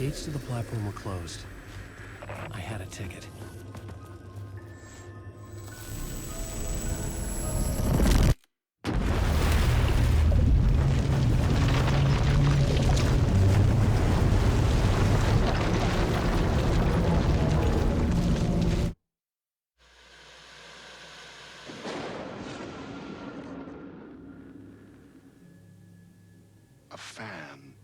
Gates to the platform were closed. I had a ticket. A fan.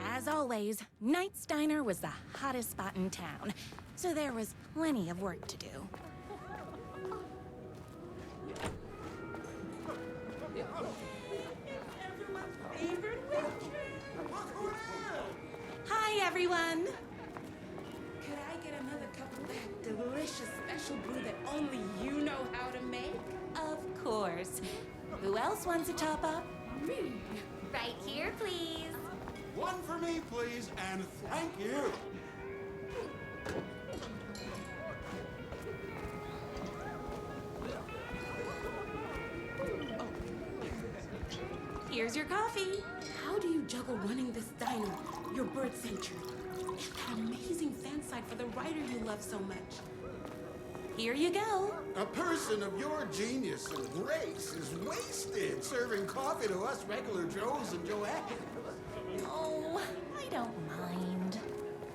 As always, Knight's Diner was the hottest spot in town, so there was plenty of work to do. Hi, everyone! Could I get another cup of that delicious special brew that only you know how to make? Of course. Who else wants a top-up? Me. Right here, please. One for me, please, and thank you. Here's your coffee. How do you juggle running this diner, your bird sanctuary, and that amazing fan site for the writer you love so much? Here you go. A person of your genius and grace is wasted serving coffee to us regular Joes and Joannes. Oh, I don't mind.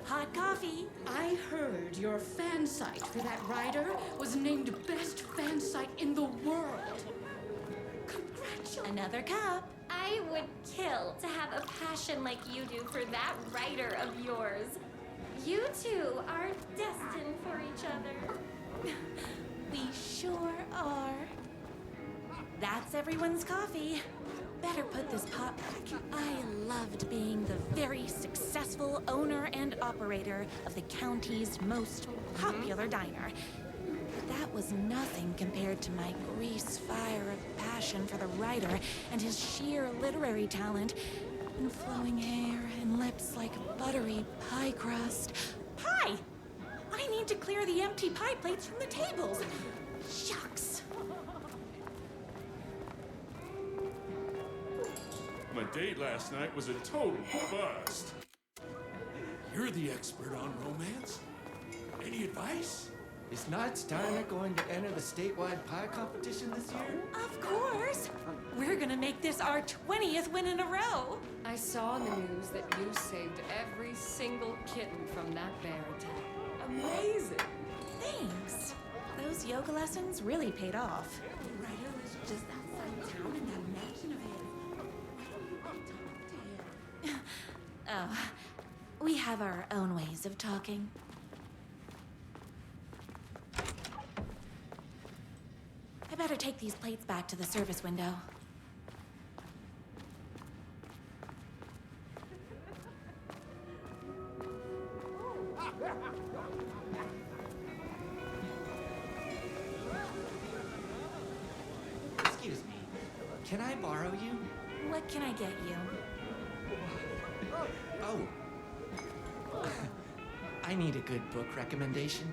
Hot coffee. I heard your fan site for that writer was named best fan site in the world. Congratulations. Another cup. I would kill to have a passion like you do for that writer of yours. You two are destined for each other. We sure are. That's everyone's coffee. Better put this pot back. I loved being the very successful owner and operator of the county's most popular diner. But that was nothing compared to my grease fire of passion for the writer and his sheer literary talent, and flowing hair and lips like buttery pie crust. Pie! I need to clear the empty pie plates from the tables. Shucks. My date last night was a total bust. You're the expert on romance. Any advice? Is Knight's Diner going to enter the statewide pie competition this year? Of course. We're gonna make this our 20th win in a row. I saw in the news that you saved every single kitten from that bear attack. Amazing! Thanks. Those yoga lessons really paid off. The writer was just outside town in that mansion of his. Why don't you talk to him? Oh, we have our own ways of talking. I better take these plates back to the service window. Excuse me. Can I borrow you? What can I get you? Oh. I need a good book recommendation.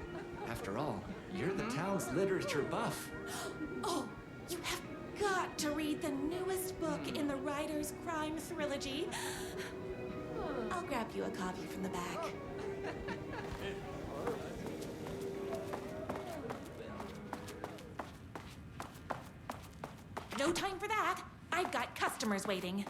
After all, you're the town's literature buff. Oh, you have got to read the newest book in the Writer's Crime Trilogy. I'll grab you a copy from the back. No time for that. I've got customers waiting.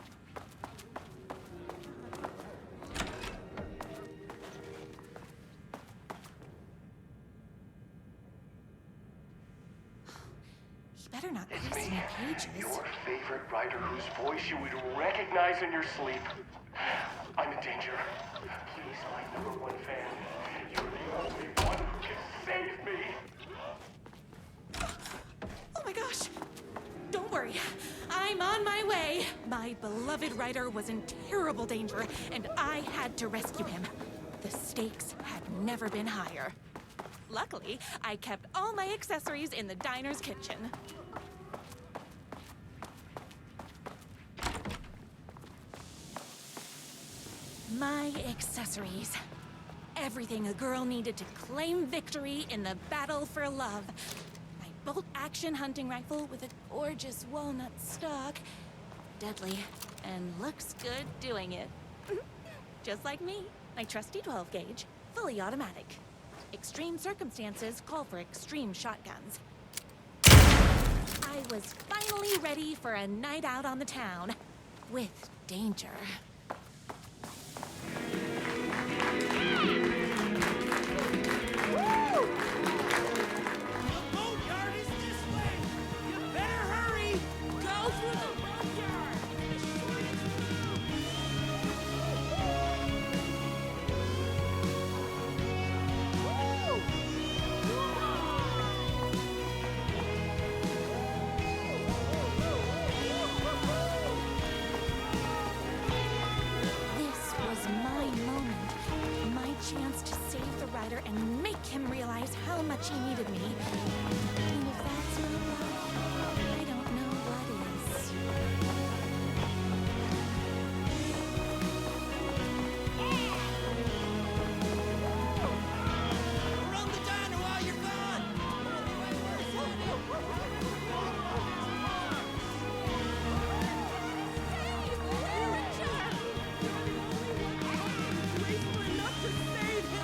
He better not crease any pages. Your favorite writer whose voice you would recognize in your sleep. I'm in danger. Please, my #1 fan. You're the only one who can save me. Oh my gosh! Don't worry, I'm on my way. My beloved writer was in terrible danger, and I had to rescue him. The stakes had never been higher. Luckily, I kept all my accessories in the diner's kitchen. My accessories. Everything a girl needed to claim victory in the battle for love. My bolt-action hunting rifle with a gorgeous walnut stock. Deadly, and looks good doing it. Just like me. My trusty 12-gauge, fully automatic. Extreme circumstances call for extreme shotguns. I was finally ready for a night out on the town. With danger. Chance to save the rider and make him realize how much he needed me. And if that's not love, I don't know what is. Run the diner while you're gone!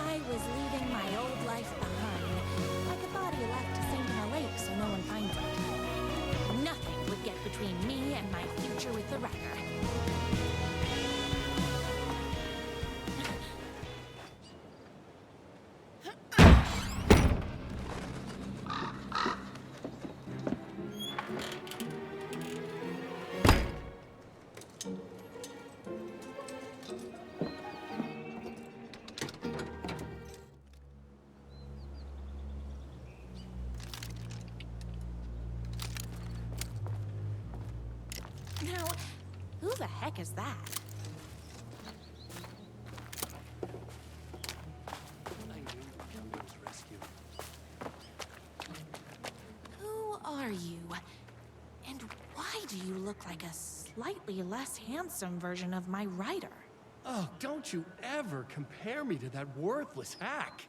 I was leaving my old life behind, like a body left to sink in a lake so no one finds it. Nothing would get between me and my future with the wrecker. Now, who the heck is that? I knew you'd come to his rescue. Who are you? And why do you look like a slightly less handsome version of my rider? Oh, don't you ever compare me to that worthless hack.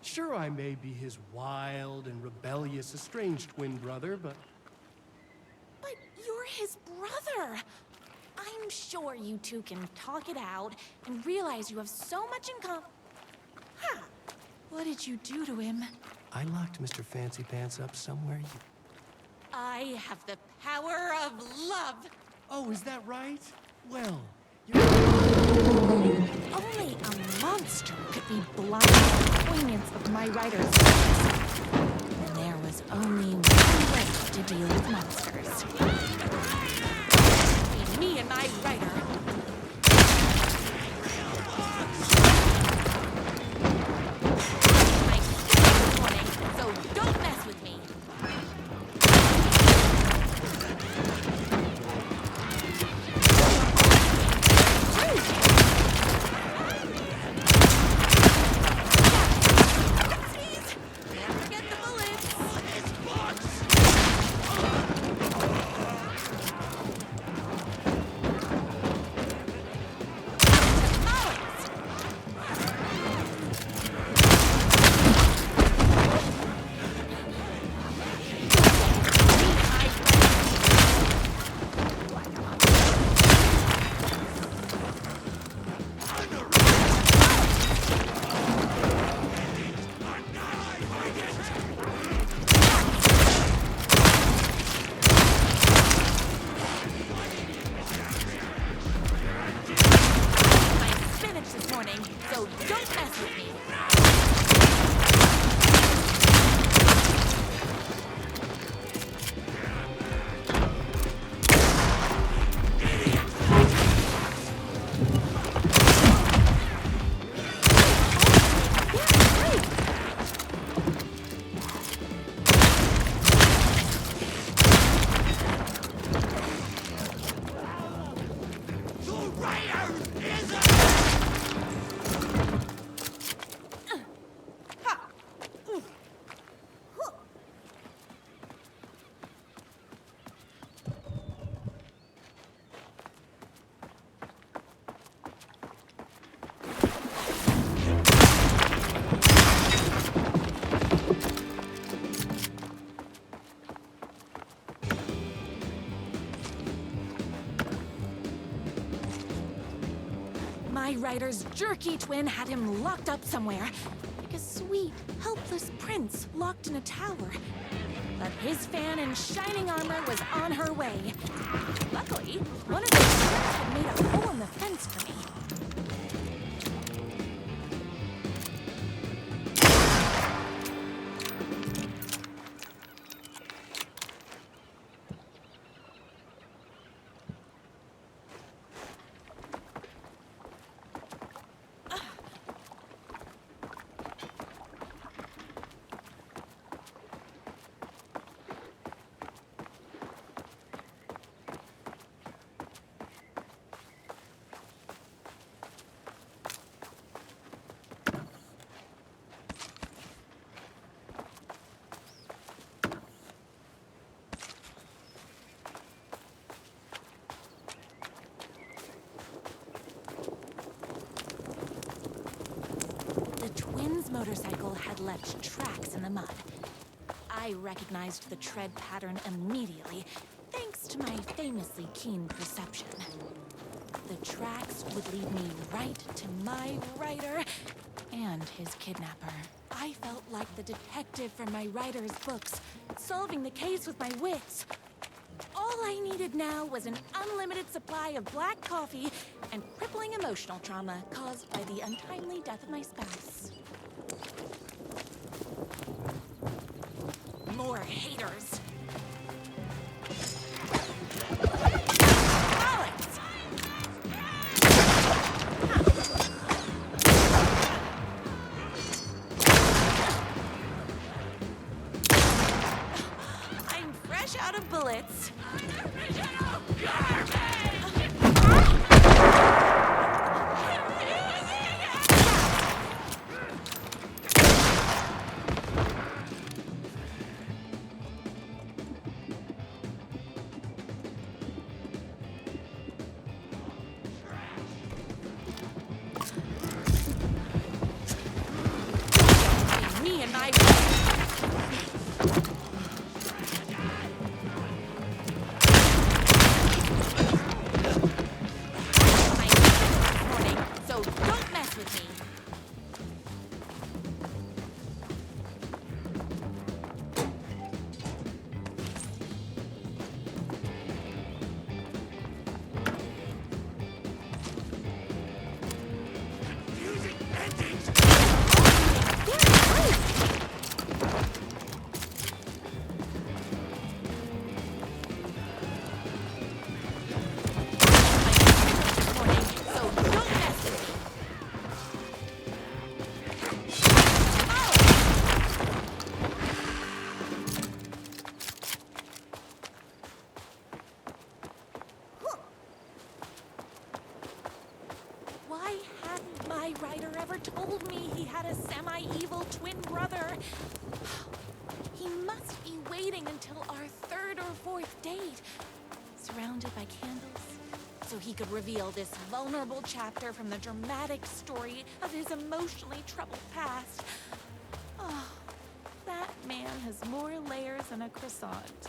Sure, I may be his wild and rebellious estranged twin brother, but... But you're his brother! I'm sure you two can talk it out and realize you have so much in common. Huh. What did you do to him? I locked Mr. Fancy Pants up somewhere. I have the power of love! Oh, is that right? Well, Only a monster could be blind to the poignance of my rider's voice. And there was only one way to deal with monsters. Be me and my rider. I killed this morning, so don't mess with me. my rider's jerky twin had him locked up somewhere, like a sweet, helpless prince locked in a tower. But his fan in shining armor was on her way. Luckily, one of the strips had made a hole in the fence for me. Motorcycle had left tracks in the mud. I recognized the tread pattern immediately, thanks to my famously keen perception. The tracks would lead me right to my rider and his kidnapper. I felt like the detective from my writer's books, solving the case with my wits. All I needed now was an unlimited supply of black coffee and crippling emotional trauma caused by the untimely death of my spouse. More haters. Alex! I'm fresh out of bullets. Me and my morning, so don't mess with me. Why hadn't my writer ever told me he had a semi-evil twin brother? He must be waiting until our third or fourth date, surrounded by candles, so he could reveal this vulnerable chapter from the dramatic story of his emotionally troubled past. Oh, that man has more layers than a croissant.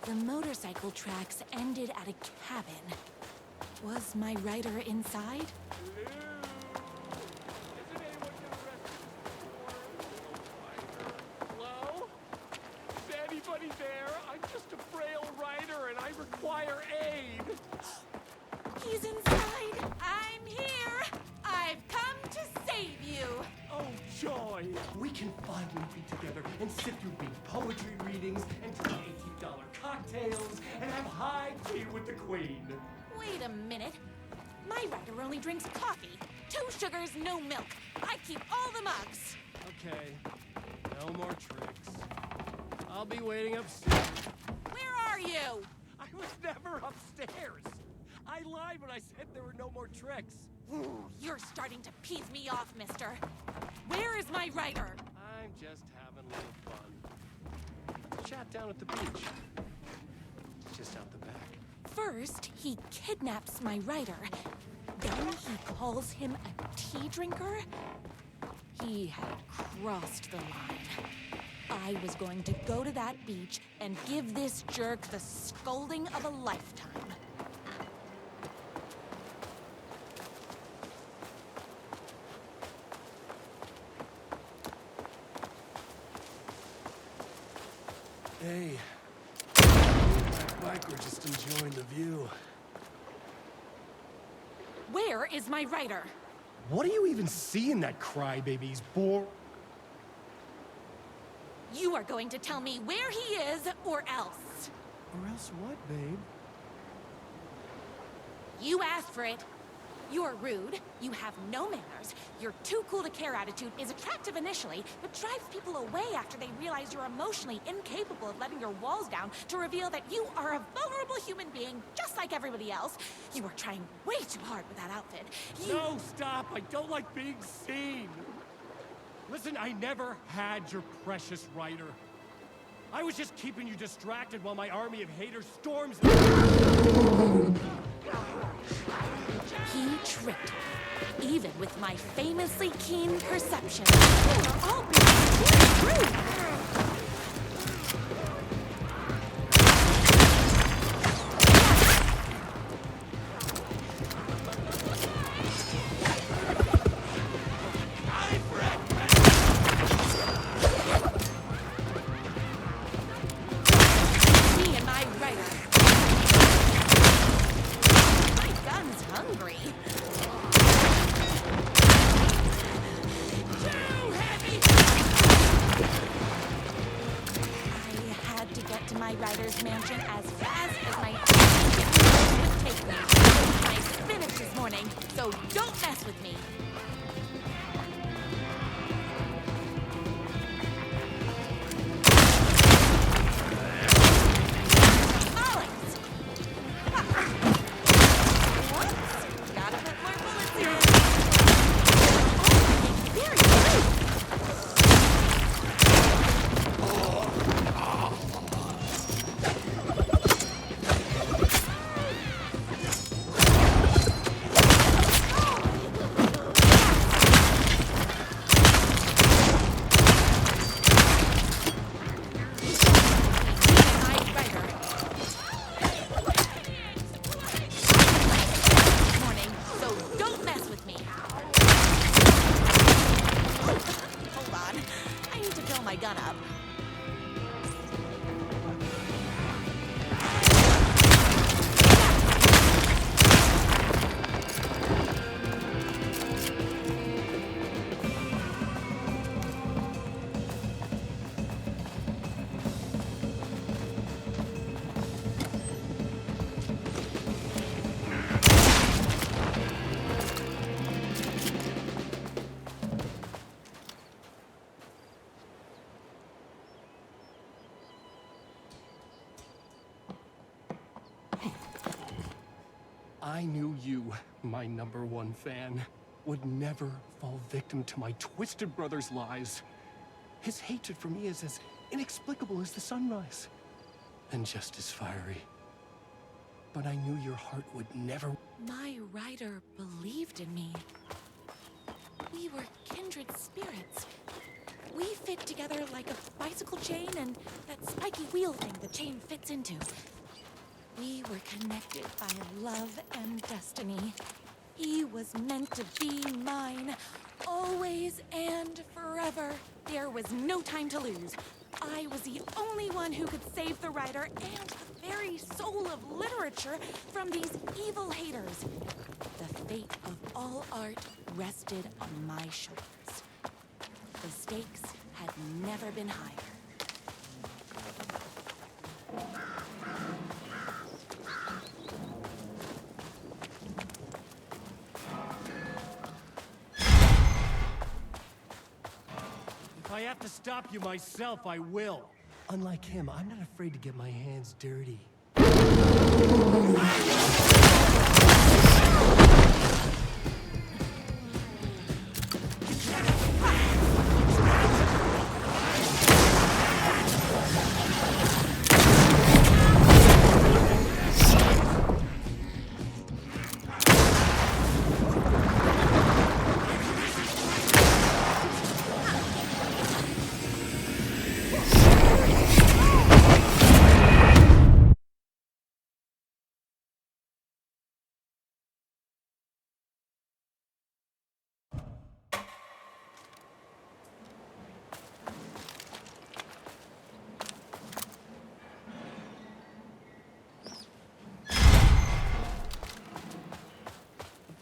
The motorcycle tracks ended at a cabin. Was my rider inside? Hello? Is anybody there? I'm just a frail rider and I require aid. He's inside! I'm here! I've come to save you! Oh, joy! We can finally be together and sit through big poetry readings and try $18 cocktails and have high tea with the queen. Wait a minute. My rider only drinks coffee. 2 sugars, no milk. I keep all the mugs. Okay, no more tricks. I'll be waiting upstairs. Where are you? I was never upstairs. I lied when I said there were no more tricks. Ooh, you're starting to piss me off, mister. Where is my rider? I'm just having a little fun. Chat down at the beach. just out the back. First, he kidnaps my rider. Then he calls him a tea drinker. He had crossed the line. I was going to go to that beach and give this jerk the scolding of a lifetime. Hey, like we're just enjoying the view. Where is my rider? What do you even see in that crybaby's bore? You are going to tell me where he is, or else. Or else what, babe? You asked for it. You're rude, you have no manners, your too cool to care attitude is attractive initially, but drives people away after they realize you're emotionally incapable of letting your walls down to reveal that you are a vulnerable human being just like everybody else. You are trying way too hard with that outfit. No, stop! I don't like being seen! Listen, I never had your precious rider. I was just keeping you distracted while my army of haters storms. He tricked me, even with my famously keen perception. You are all being very rude. Me and my rider. My gun's hungry. I had to get to my rider's mansion as fast as my would take me. My spinach this morning, so don't mess with me. Alex! Whoops! Gotta put more bullets in. Oh, very rude. My rider. Morning, so don't mess with me. Hold on. I need to fill my gun up. I knew you, my #1 fan, would never fall victim to my twisted brother's lies. His hatred for me is as inexplicable as the sunrise, and just as fiery. But I knew your heart would never... My rider believed in me. We were kindred spirits. We fit together like a bicycle chain and that spiky wheel thing the chain fits into. We were connected by love and destiny. He was meant to be mine, always and forever. There was no time to lose. I was the only one who could save the writer and the very soul of literature from these evil haters. The fate of all art rested on my shoulders. The stakes had never been higher. If I have to stop you myself, I will. Unlike him, I'm not afraid to get my hands dirty.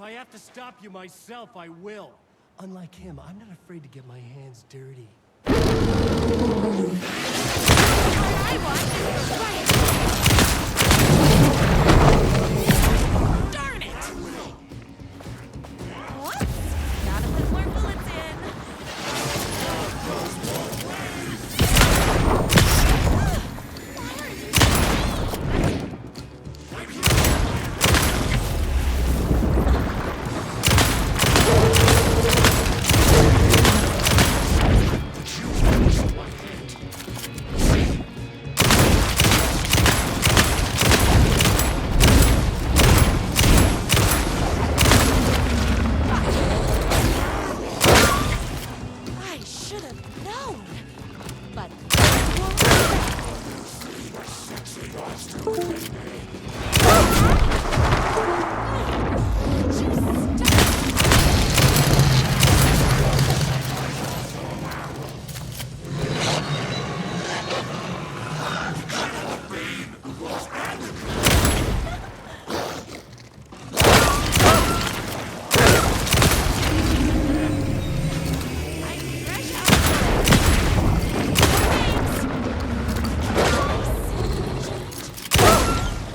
I have to stop you myself, I will. Unlike him, I'm not afraid to get my hands dirty. I want is right. Darn it! Whoops! Gotta put more bullets in. Why are you... I should have known. But...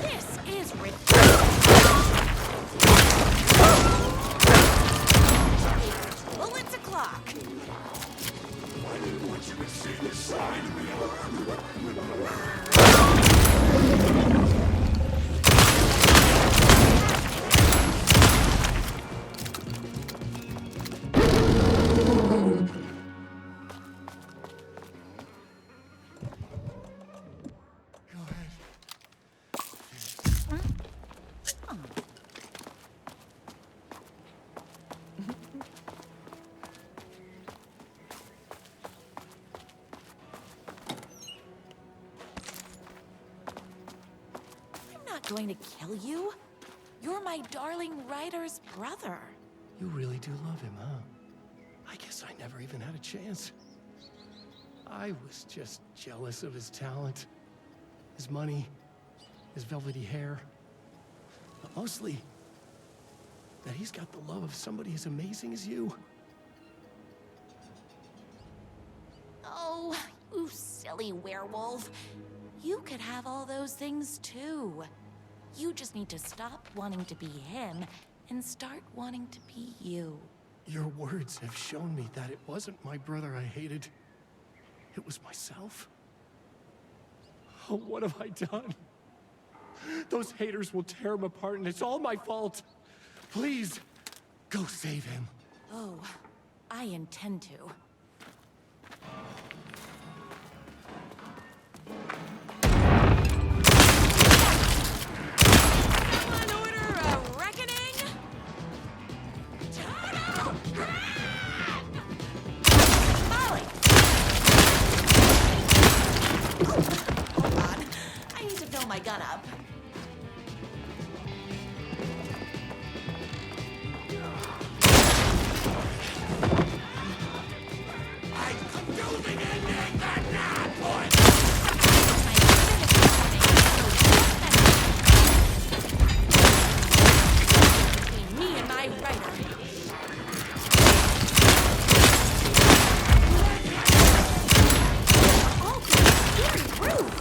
This is bullets o'clock. I'm not going to kill you. You're my darling writer's brother. You really do love him, huh? I guess I never even had a chance. I was just jealous of his talent, his money, his velvety hair. But mostly, that he's got the love of somebody as amazing as you. Oh, you silly werewolf. You could have all those things too. You just need to stop wanting to be him and start wanting to be you. Your words have shown me that it wasn't my brother I hated. It was myself. Oh, what have I done? Those haters will tear him apart, and it's all my fault. Please, go save him. Oh, I intend to. Someone order a reckoning? Molly! Hold on. I need to fill my gun up. Between me and my writer. All very rude.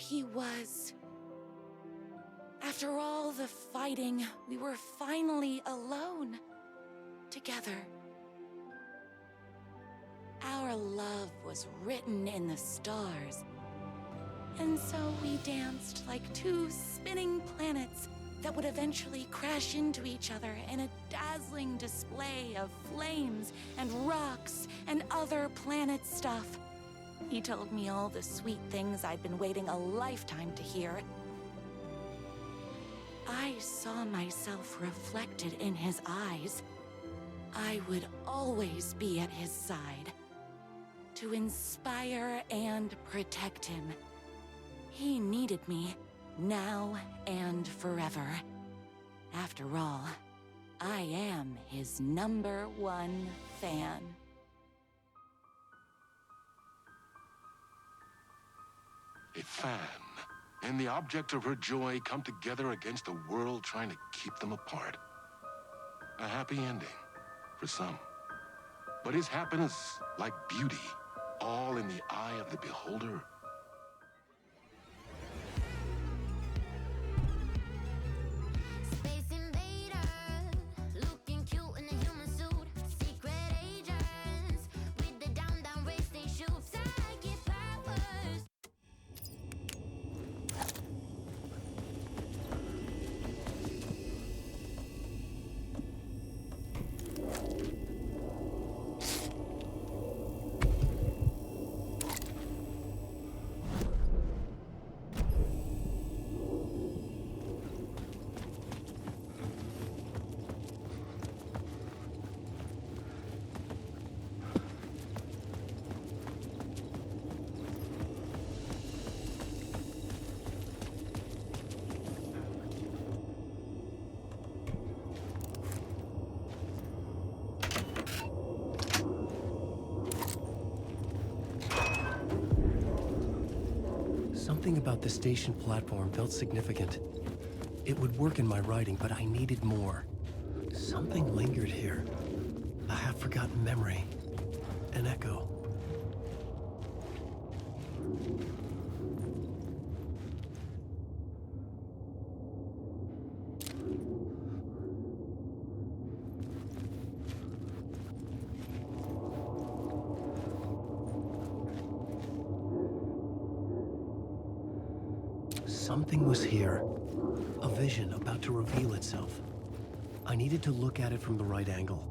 he was. After all the fighting, we were finally alone. Together. Our love was written in the stars. And so we danced like two spinning planets that would eventually crash into each other in a dazzling display of flames and rocks and other planet stuff. He told me all the sweet things I'd been waiting a lifetime to hear. I saw myself reflected in his eyes. I would always be at his side, to inspire and protect him. He needed me, now and forever. After all, I am his #1 fan. A fan and the object of her joy come together against a world trying to keep them apart. A happy ending for some. But is happiness, like beauty, all in the eye of the beholder? Space invader, looking cute in a human suit. Secret agents with the down race they shoot. Psychic powers. Something about the station platform felt significant. It would work in my writing, but I needed more. Something lingered here. A half-forgotten memory. An echo. Something was here. A vision about to reveal itself. I needed to look at it from the right angle.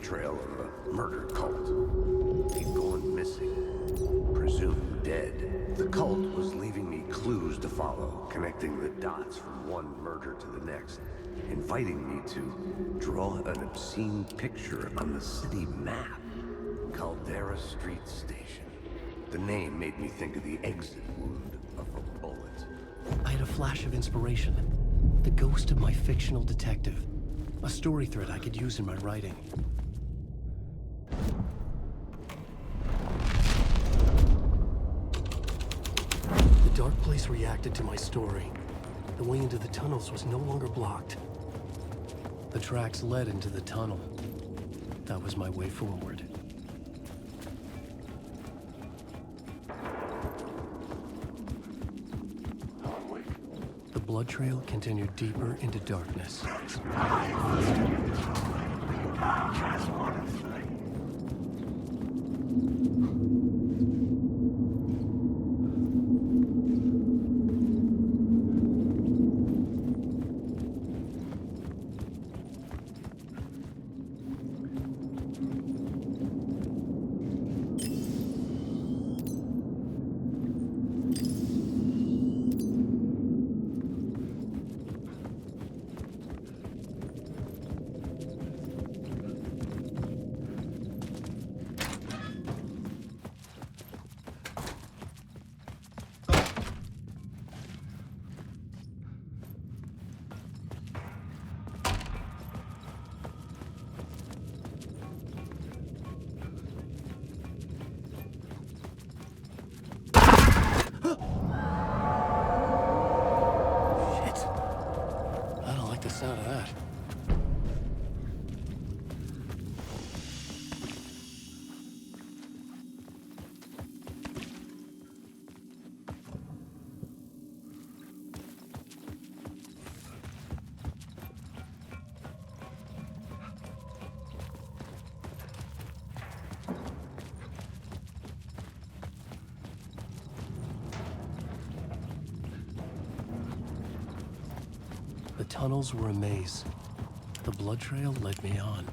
Trail of a murder cult. He'd gone missing, presumed dead. The cult was leaving me clues to follow, connecting the dots from one murder to the next, inviting me to draw an obscene picture on the city map. Caldera Street Station. The name made me think of the exit wound of a bullet. I had a flash of inspiration. The ghost of my fictional detective. A story thread I could use in my writing. The dark place reacted to my story. The way into the tunnels was no longer blocked. The tracks led into the tunnel. That was my way forward. The blood trail continued deeper into darkness. tunnels were a maze. The blood trail led me on.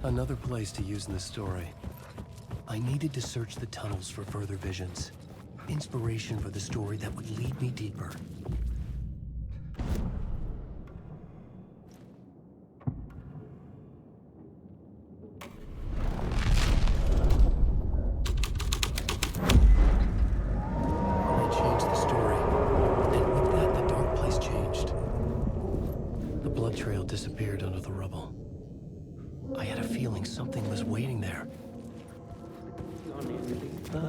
Another place to use in the story. I needed to search the tunnels for further visions. Inspiration for the story that would lead me deeper. I changed the story, and with that, the dark place changed. The blood trail disappeared under the rubble. I had a feeling something was waiting there. Bad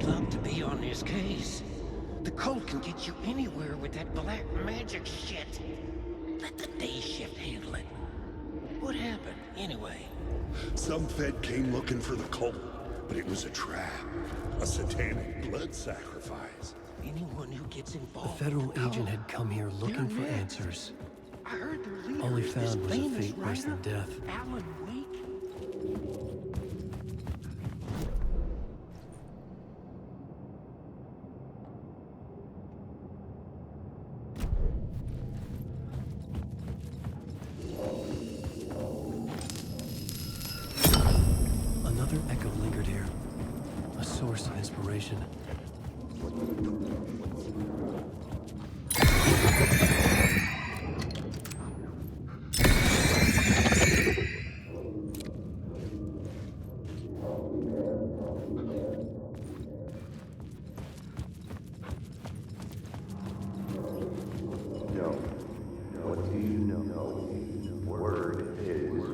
luck to be on this case. The cult can get you anywhere with that black magic shit. Let the day shift handle it. What happened, anyway? Some Fed came looking for the cult, but it was a trap. A satanic blood sacrifice. Anyone who gets The involved federal with the agent cult, had come here looking for they're next. answers. I heard their leader All he is this found was a famous fate worse than writer, death. Alan Wake. Another echo lingered here, a source of inspiration. No. What do you know? Word is your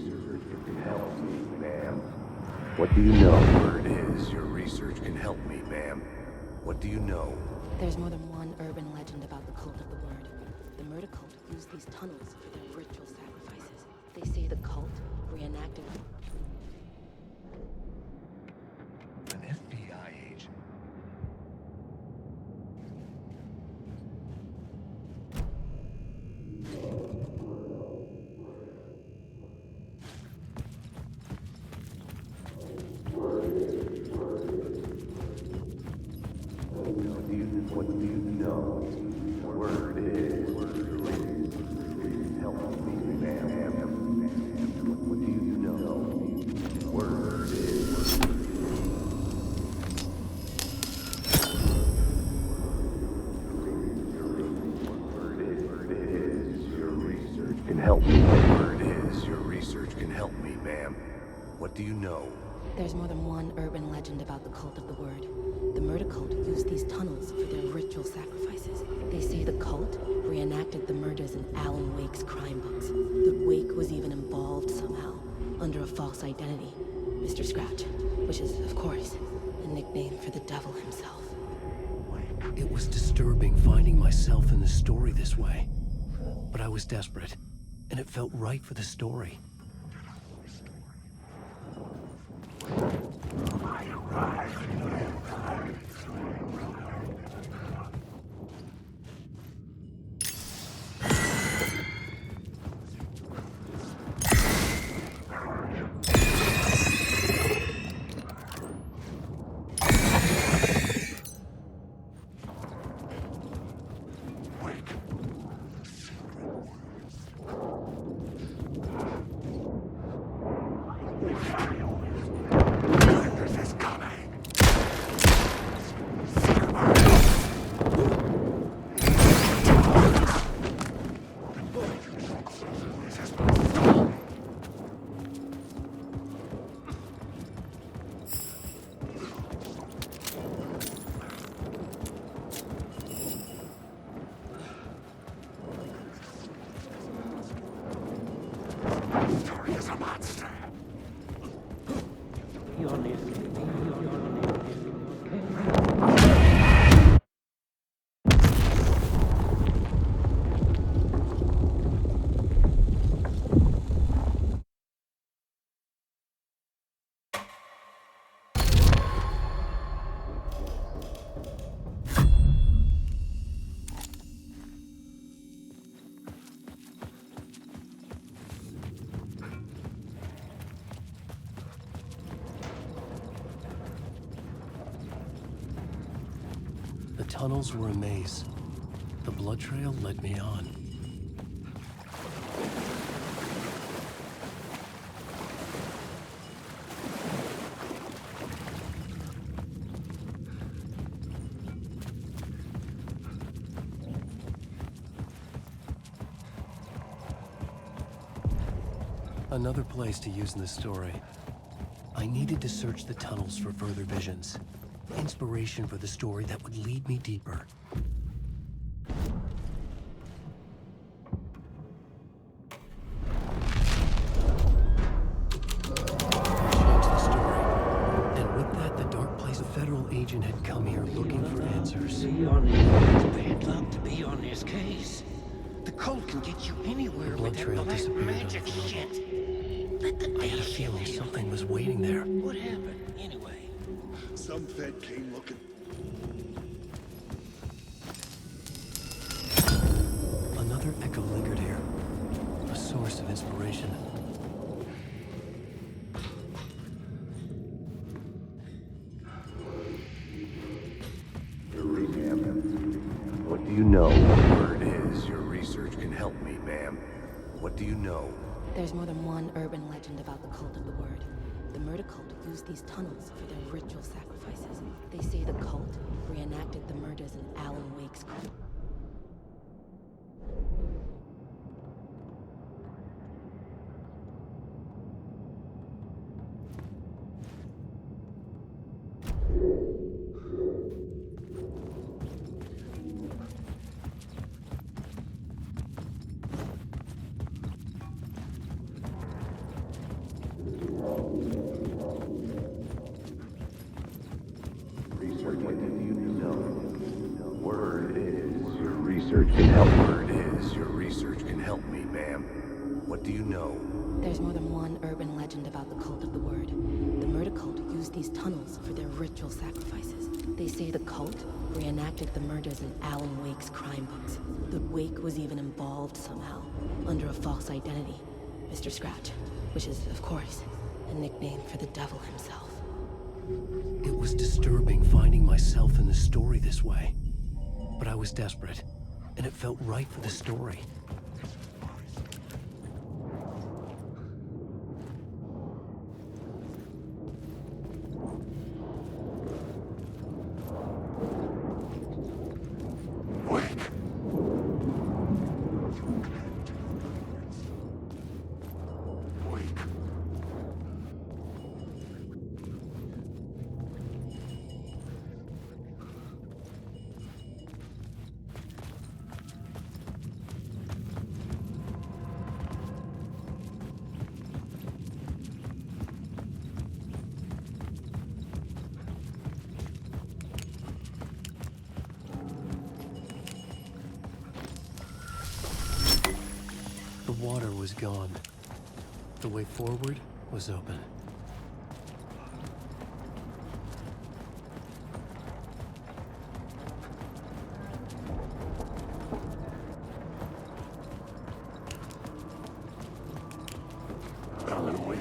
research can help me, ma'am. What do you know? Word is your research can help me, ma'am. What do you know? There's more than one urban legend about the cult of the word. The murder cult used these tunnels for their ritual sacrifices. They say the cult reenacted An FBI agent. What do you know? Word is help me, ma'am. What do you know? Word is your research can help me. Word is your research can help me, ma'am. What do you know? There's more than one urban legend about the cult of the word. The murder cult used these tunnels for their ritual sacrifices. They say the cult reenacted the murders in Alan Wake's crime books. That Wake was even involved somehow, under a false identity, Mr. Scratch, which is, of course, a nickname for the devil himself. It was disturbing finding myself in the story this way. But I was desperate, and it felt right for the story. tunnels were a maze. The blood trail led me on. Another place to use in the story. I needed to search the tunnels for further visions. Inspiration for the story that would lead me deeper. Agent had come here looking for answers. Bad luck to be on this case. The cult can get you anywhere with that black magic shit. Let the I had a feeling something was waiting there. What happened, anyway? Some Fed came looking. Another echo lingered here. A source of inspiration. What do you know? Whatever it is, your research can help me, ma'am. What do you know? There's more than one urban legend about the cult of the word. The murder cult used these tunnels for their ritual sacrifices. They say the cult reenacted the murders in Alan Wake's cult. Research can help. Word is, your research can help me, ma'am. What do you know? There's more than one urban legend about the cult of the word. The murder cult used these tunnels for their ritual sacrifices. They say the cult reenacted the murders in Alan Wake's crime books. The Wake was even involved somehow, under a false identity. Mr. Scratch, which is, of course, a nickname for the devil himself. It was disturbing finding myself in the story this way. But I was desperate, and it felt right for the story. The water was gone. The way forward was open. Alan Wake.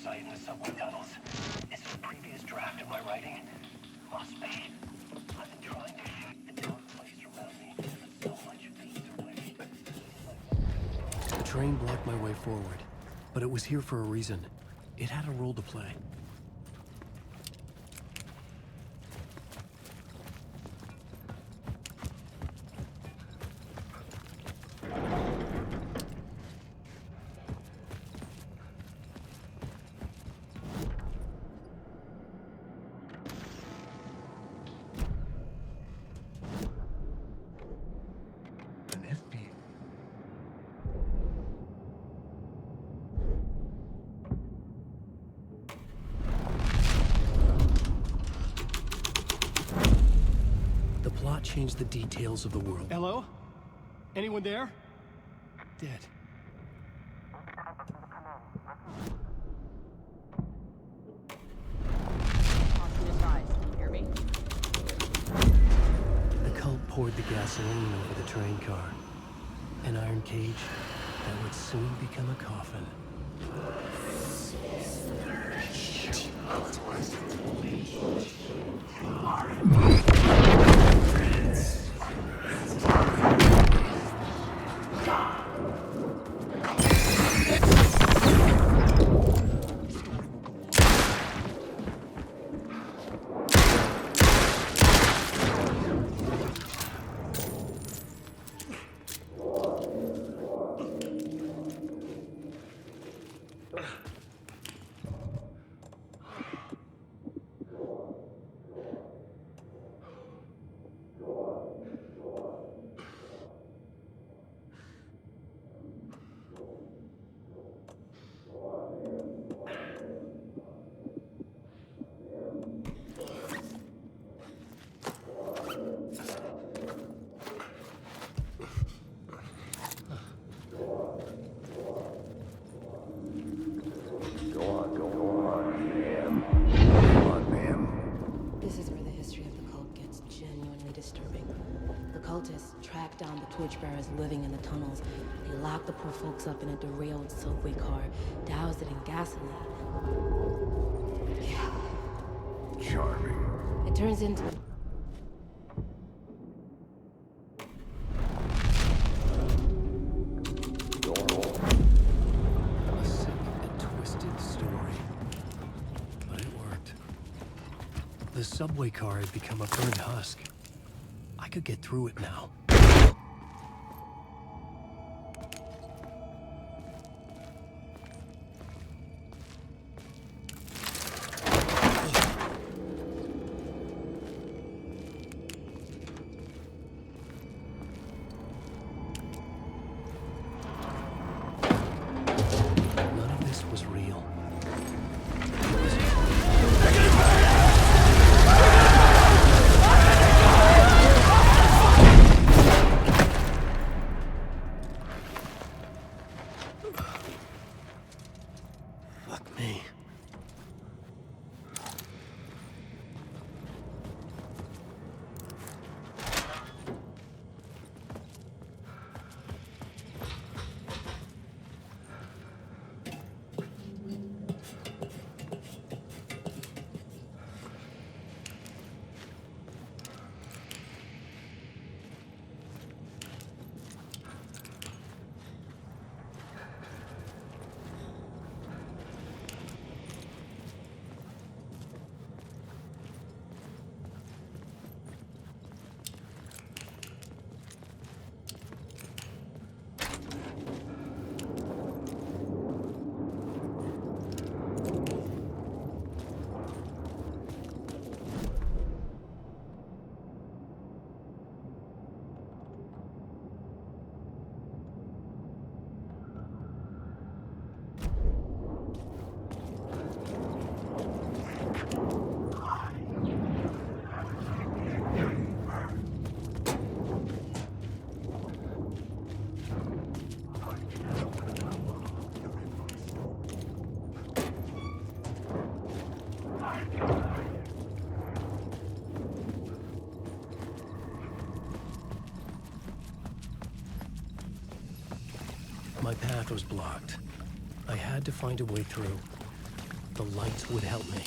site in the subway tunnels. It's a previous draft of my writing. Must be. I've been trying to shape the dark place around me, but so much fades away. The train blocked my way forward, but it was here for a reason. It had a role to play. The plot changed the details of the world. Hello? Anyone there? Dead. Hear me? The cult poured the gasoline over the train car. An iron cage that would soon become a coffin. This is where the history of the cult gets genuinely disturbing. The cultists tracked down the torchbearers living in the tunnels. They locked the poor folks up in a derailed subway car, doused it in gasoline. Yeah. Charming. It turns into... A sick and twisted story. But it worked. The subway car had become a burnt husk. I could get through it now. None of this was real. Fuck me. My path was blocked. I had to find a way through. The lights would help me.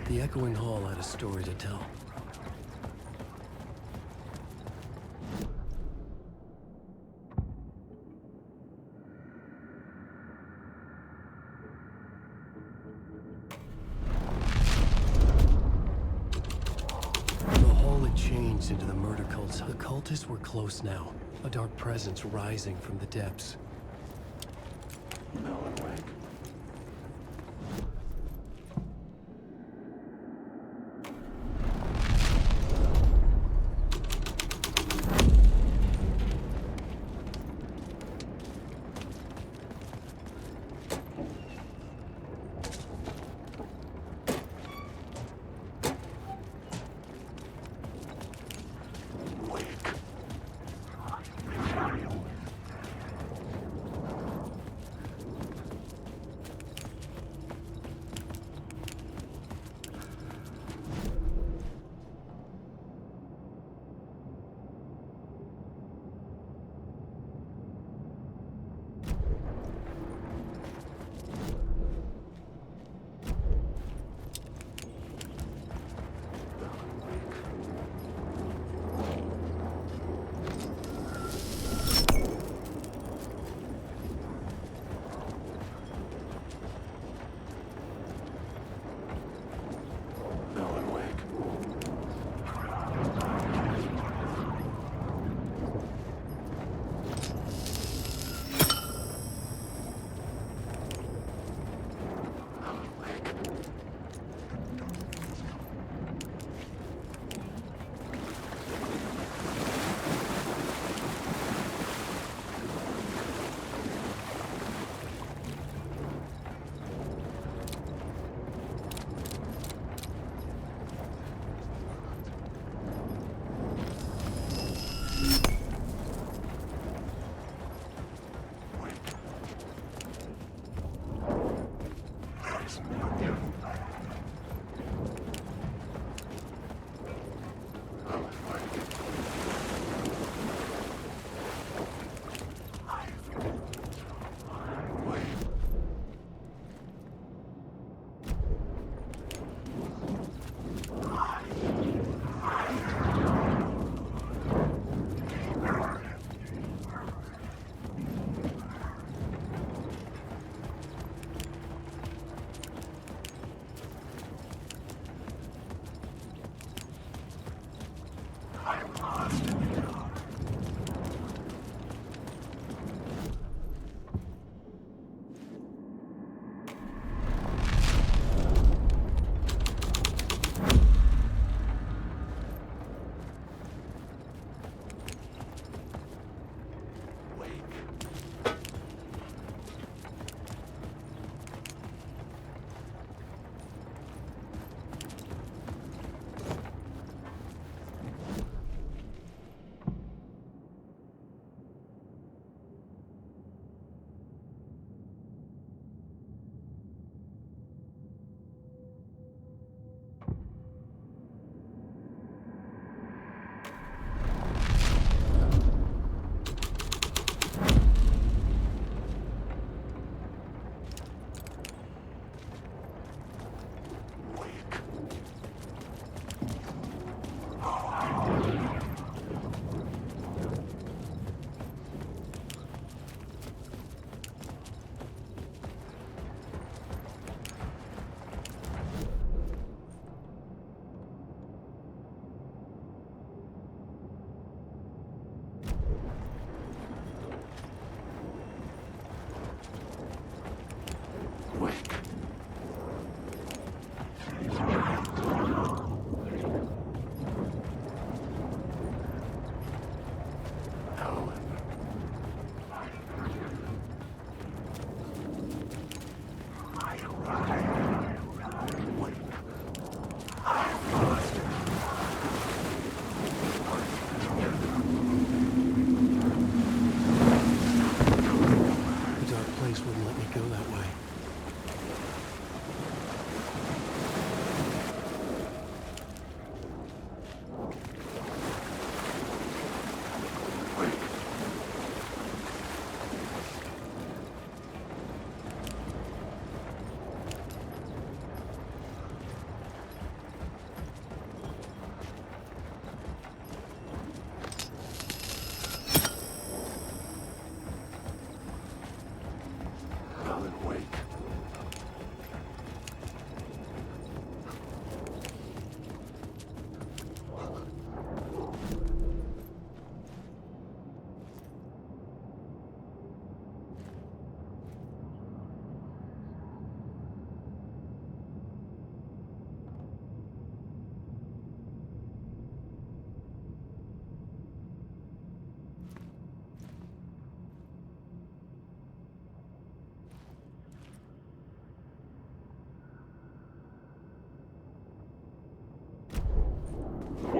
The echoing hall had a story to tell. The hall had changed into the murder cults. The cultists were close now, a dark presence rising from the depths.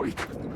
Wake.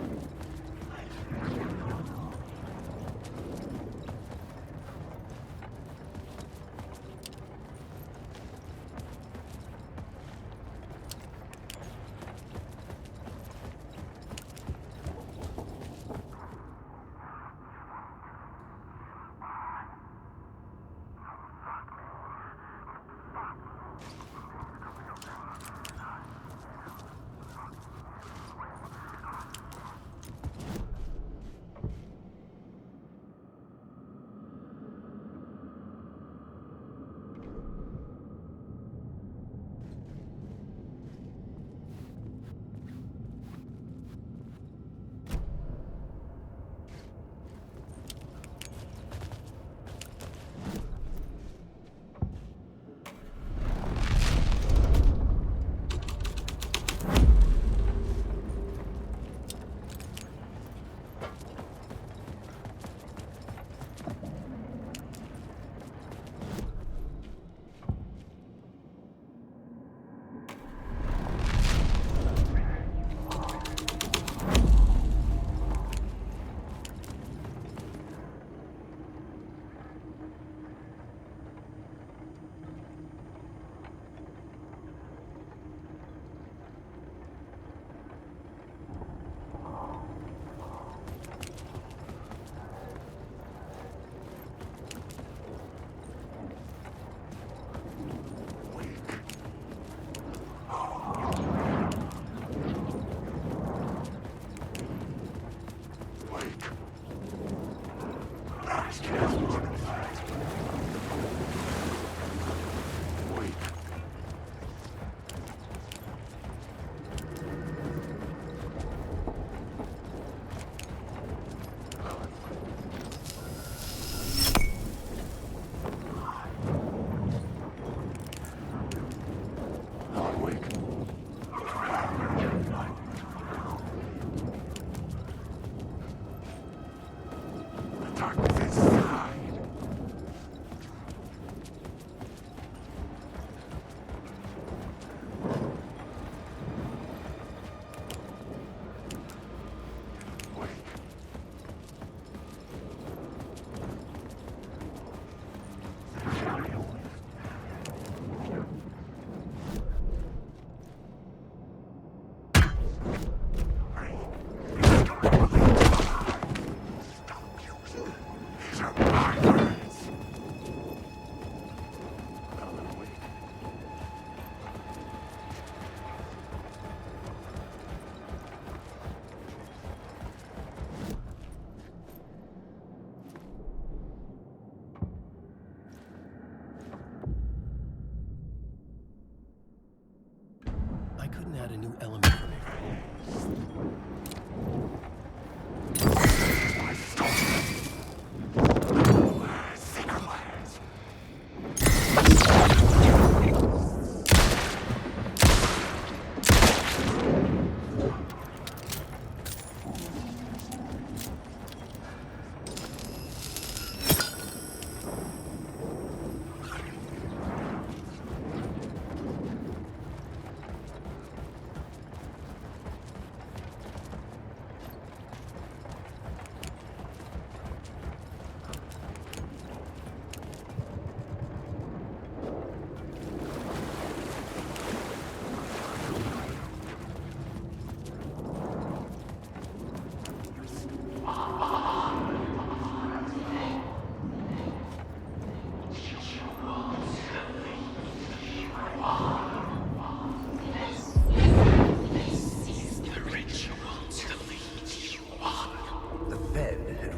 I couldn't add a new element for me.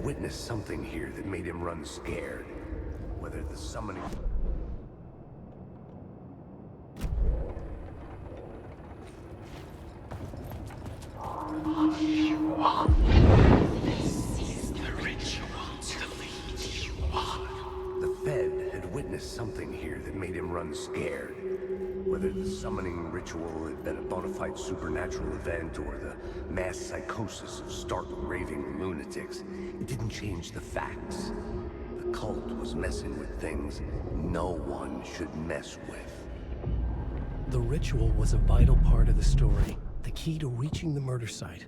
Witnessed something here that made him run scared. Whether the summoning... The Fed had witnessed something here that made him run scared. Whether the summoning ritual had been a bona fide supernatural event or the mass psychosis of stark raving lunatics, it didn't change the facts. The cult was messing with things no one should mess with. The ritual was a vital part of the story, the key to reaching the murder site.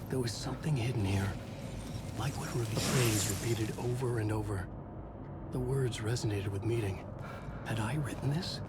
There was something hidden here. Like what phrase repeated over and over. The words resonated with meaning. Had I written this?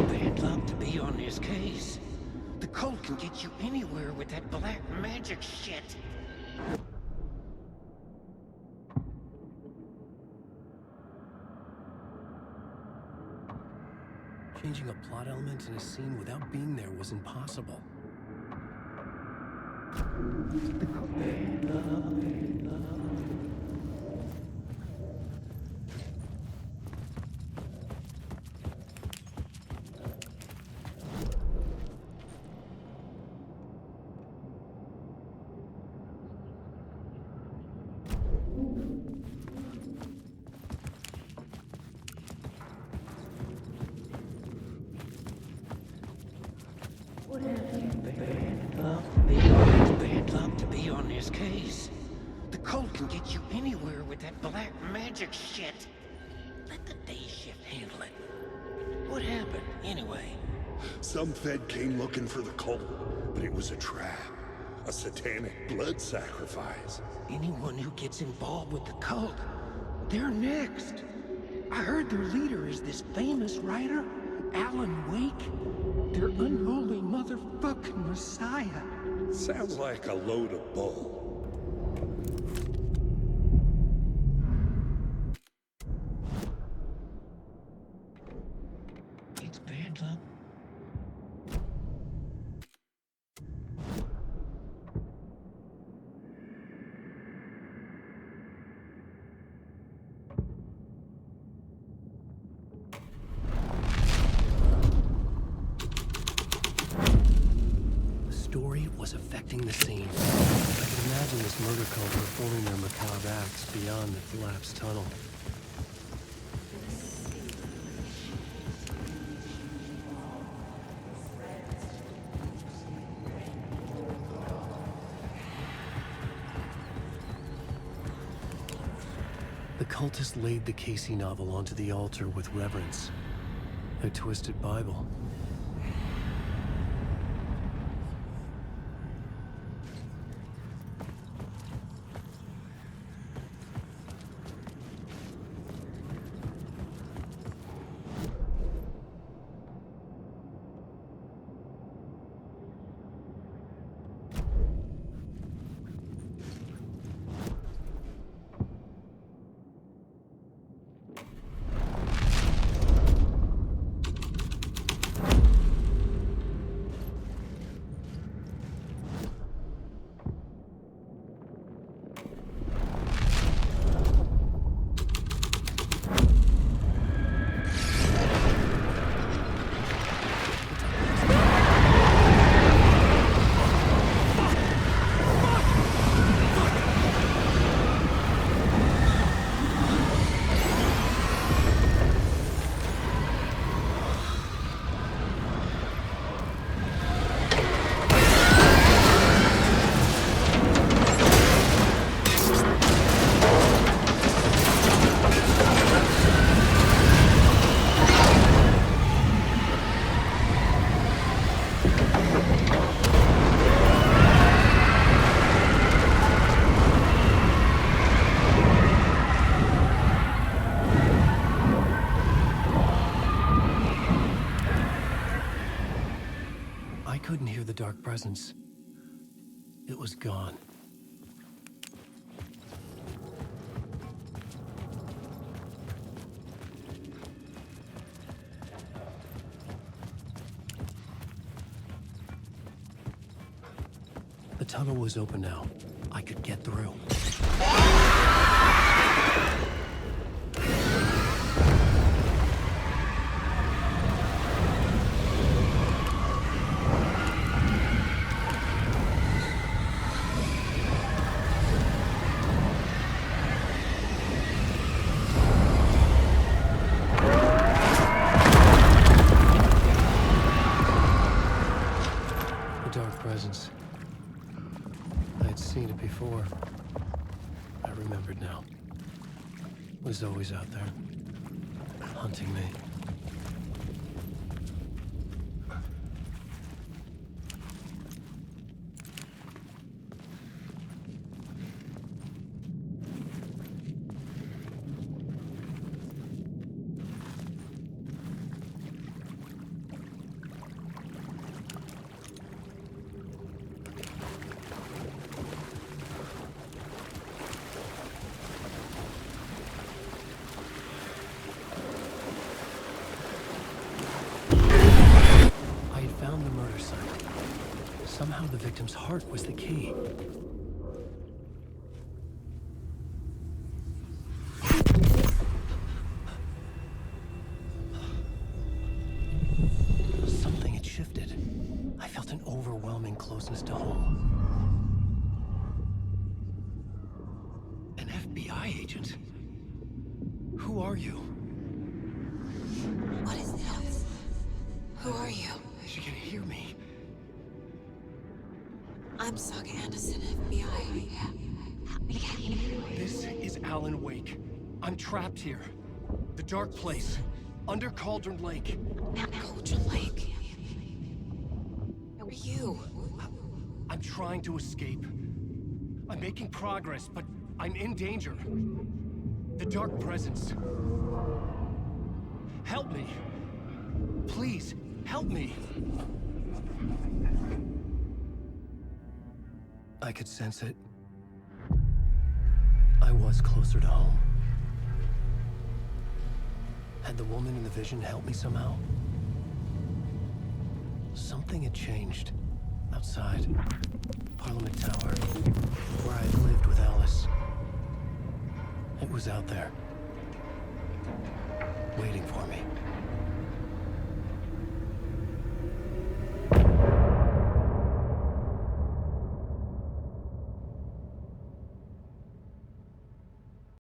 Bad luck to be on this case. The cult can get you anywhere with that black magic shit. Changing a plot element in a scene without being there was impossible. Bad luck to be on this case. The cult can get you anywhere with that black magic shit. Let the day shift handle it. What happened, anyway? Some Fed came looking for the cult, but it was a trap. A satanic blood sacrifice. Anyone who gets involved with the cult, they're next. I heard their leader is this famous writer, Alan Wake. Their unholy motherfucking messiah. Sounds like a load of bull. It's bad luck. Story was affecting the scene. I could imagine this murder cult performing their macabre acts beyond the collapsed tunnel. The cultist laid the Casey novel onto the altar with reverence. A twisted Bible. couldn't hear the dark presence. It was gone. The tunnel was open now. I could get through. The dark presence. I had seen it before. I remembered now. It was always out there, hunting me. Found the murder site. Somehow the victim's heart was the key. Something had shifted. I felt an overwhelming closeness to home. An FBI agent? Who are you? What is this? Who are you? She can hear me. I'm Saga Anderson, FBI. This is Alan Wake. I'm trapped here. The dark place. Under Cauldron Lake. Cauldron Lake? Who are you? I'm trying to escape. I'm making progress, but I'm in danger. The dark presence. Help me. Please, help me. I could sense it. I was closer to home. Had the woman in the vision helped me somehow? Something had changed. Outside. Parliament Tower. Where I had lived with Alice. It was out there. Waiting for me.